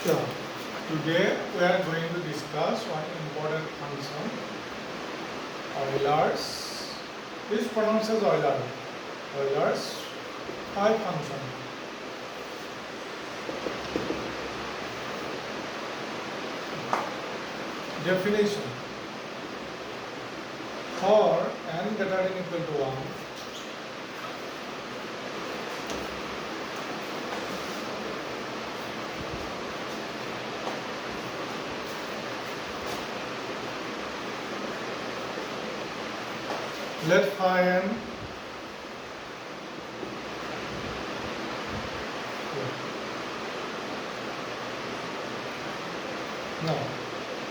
Yeah. Today we are going to discuss one important function, Euler's. This pronounced as Euler. Euler's phi function. Definition: for n greater than or equal to 1, let phi n no,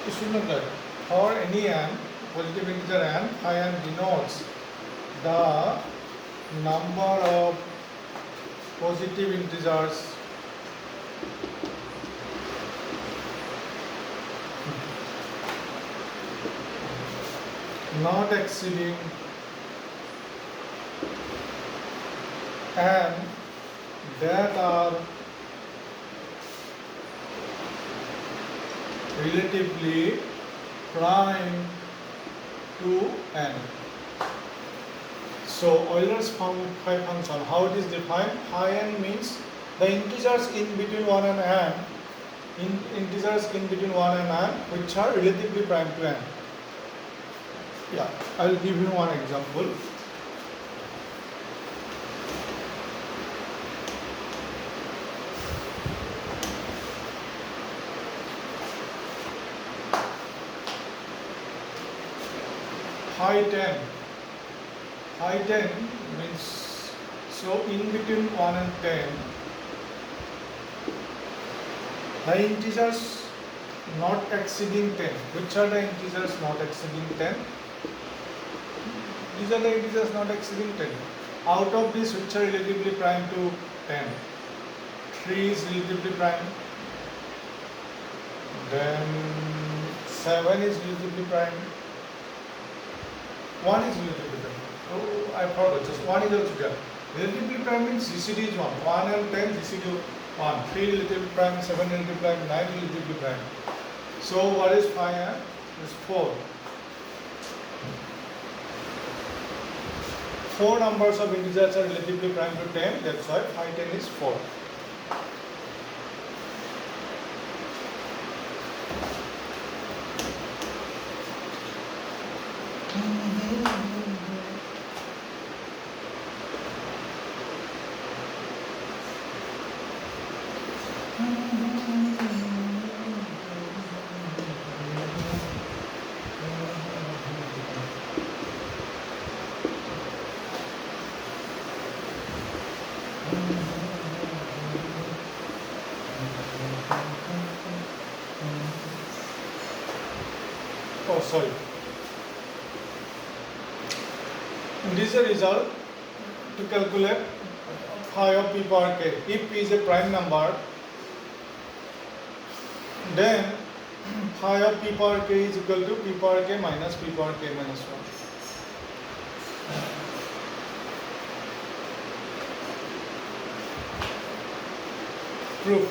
it should not that. For any n, positive integer n, phi n denotes the number of positive integers not exceeding and that are relatively prime to n. So Euler's phi function, how it is defined? Phi n means the integers in between 1 and n, integers in between 1 and n which are relatively prime to n. Yeah, I will give you one example. Phi 10 means, so in between 1 and 10, the integers not exceeding 10. Which are the integers not exceeding 10? These are the integers not exceeding 10. Out of this, which are relatively prime to 10? 3 is relatively prime. Then 7 is relatively prime. 1 is relatively prime. Oh, I forgot. Just 1 is also there. Relatively prime means GCD is 1. 1 and 10 GCD 1. 3 relatively prime, 7 relatively prime, 9 relatively prime. So what is phi n? Is 4. 4 numbers of integers are relatively prime to 10. That's why phi 10 is 4. Oh, sorry. This is the result to calculate phi of p power k. If p is a prime number, then phi of p power k is equal to p power k minus p power k minus 1. Proof.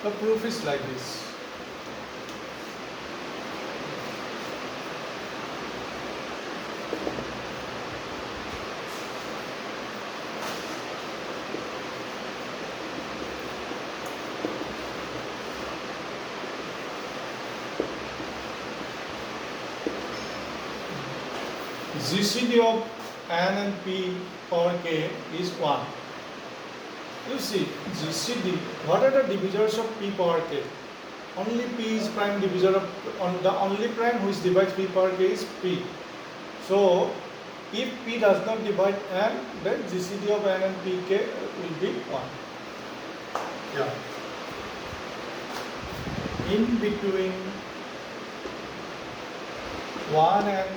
The proof is like this. GCD of n and p power k is 1. You see, GCD, what are the divisors of p power k? Only p is prime divisor of, the only prime which divides p power k is p. So, if p does not divide n, then GCD of n and pk will be 1. Yeah. In between 1 and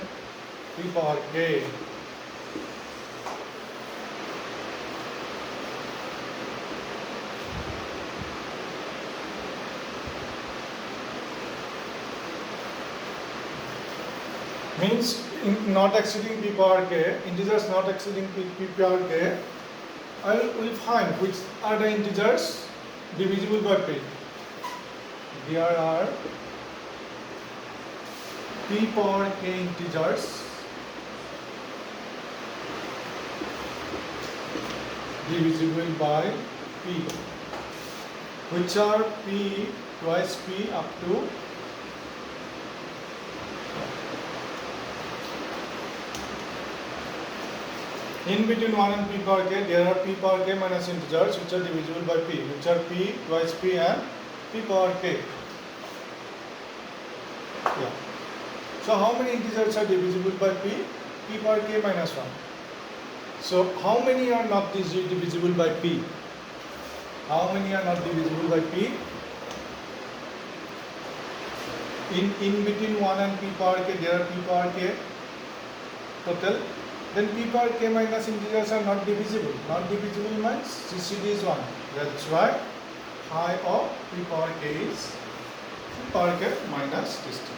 p power k, means not exceeding p power k, integers not exceeding p power k, I will find which are the integers divisible by p. here are p power k integers divisible by p, which are p twice p up to in between 1 and p power k, there are p power k minus integers which are divisible by p, which are p twice p and p power k. Yeah. So how many integers are divisible by p? P power k minus 1. So how many are not divisible by p? How many are not divisible by p? In between 1 and p power k, there are p power k total. Then p power k minus integers are not divisible. Not divisible means GCD is 1. That's why phi of p power k is p power k minus this thing.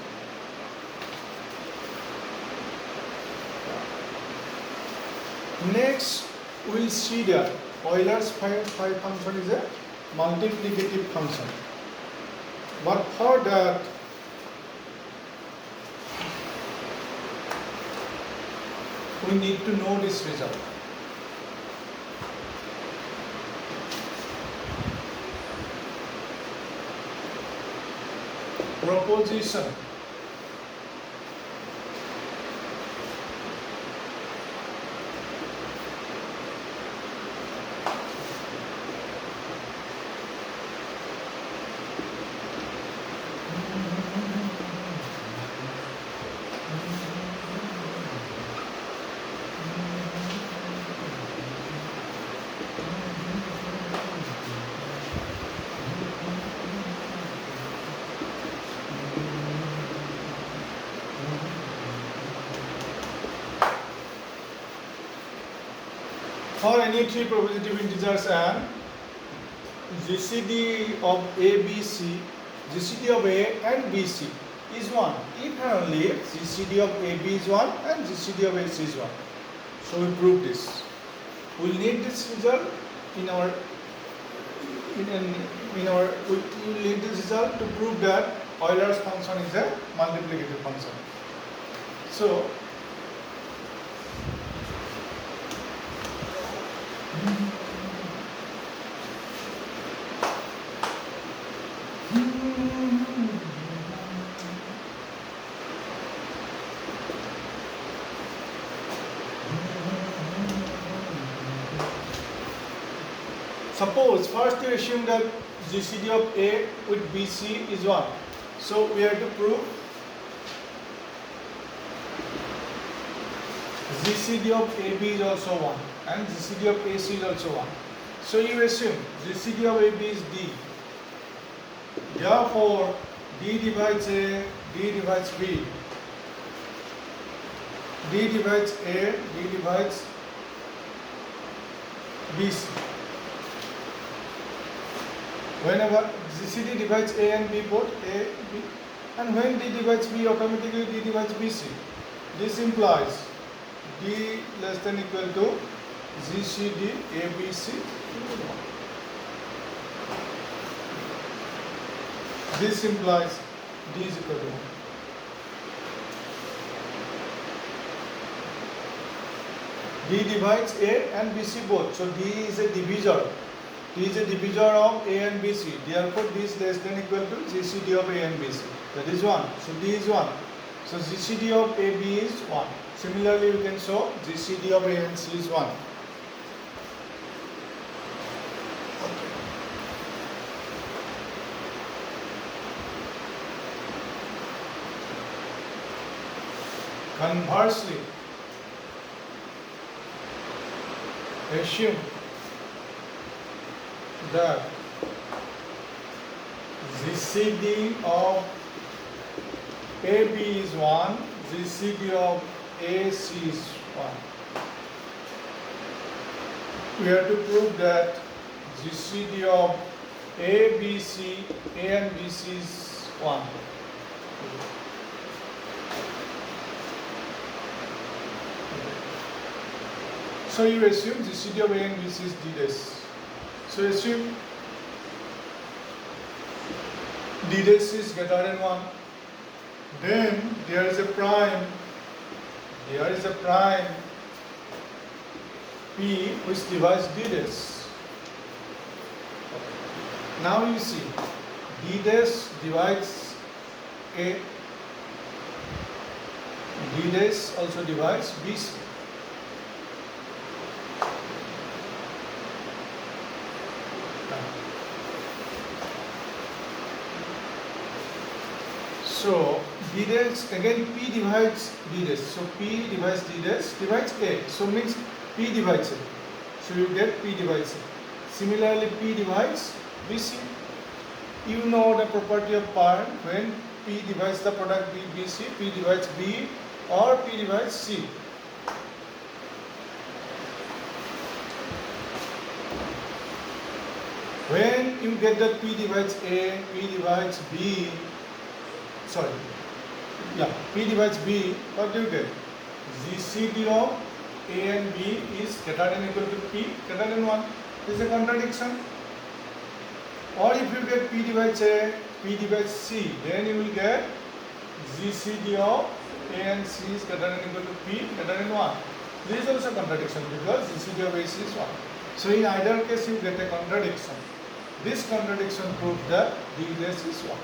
Next, we'll see that Euler's phi function is a multiplicative function. But for that, we need to know this result. Proposition for any three positive integers and GCD of A, B, C, GCD of A and B, C is 1. If and only if GCD of A, B is 1 and GCD of A, C is 1. So we prove this. We will need this result we will need this result to prove that Euler's function is a multiplicative function. So suppose first you assume that GCD of A with BC is 1. So we have to prove GCD of AB is also 1 and GCD of AC is also 1. So you assume GCD of AB is D. Therefore, D divides A, D divides B. D divides A, D divides BC. Whenever GCD divides A and B both, A, B, and when D divides B, automatically D divides BC. This implies D less than equal to GCD ABC. This implies D is equal to 1. D divides A and BC both. So D is a divisor. D is a divisor of A and BC. Therefore, D is less than equal to GCD of A and BC. That is 1. So D is 1. So GCD of AB is 1. Similarly, we can show GCD of A and C is 1. Conversely, assume that GCD of AB is 1, GCD of AC is 1. We have to prove that GCD of A, B, C, A and BC is 1. So you assume GCD of A and BC is D dash. So assume d dash is greater than 1. Then there is a prime p which divides d dash. Now you see d dash divides a, d dash also divides bc. So d dash again p divides d dash. So p divides d dash divides a. So means p divides a. So you get p divides a. Similarly p divides bc. You know the property of part when p divides the product bc, p divides b or p divides c. When you get that p divides a, p divides b, p divides b, what do you get? GCD of a and b is greater than equal to p greater than 1. This is a contradiction. Or if you get p divides a, p divides c, then you will get GCD of a and c is greater than equal to p greater than 1. This is also a contradiction because GCD of a c is 1. So in either case you get a contradiction. This contradiction proves that d dash is 1.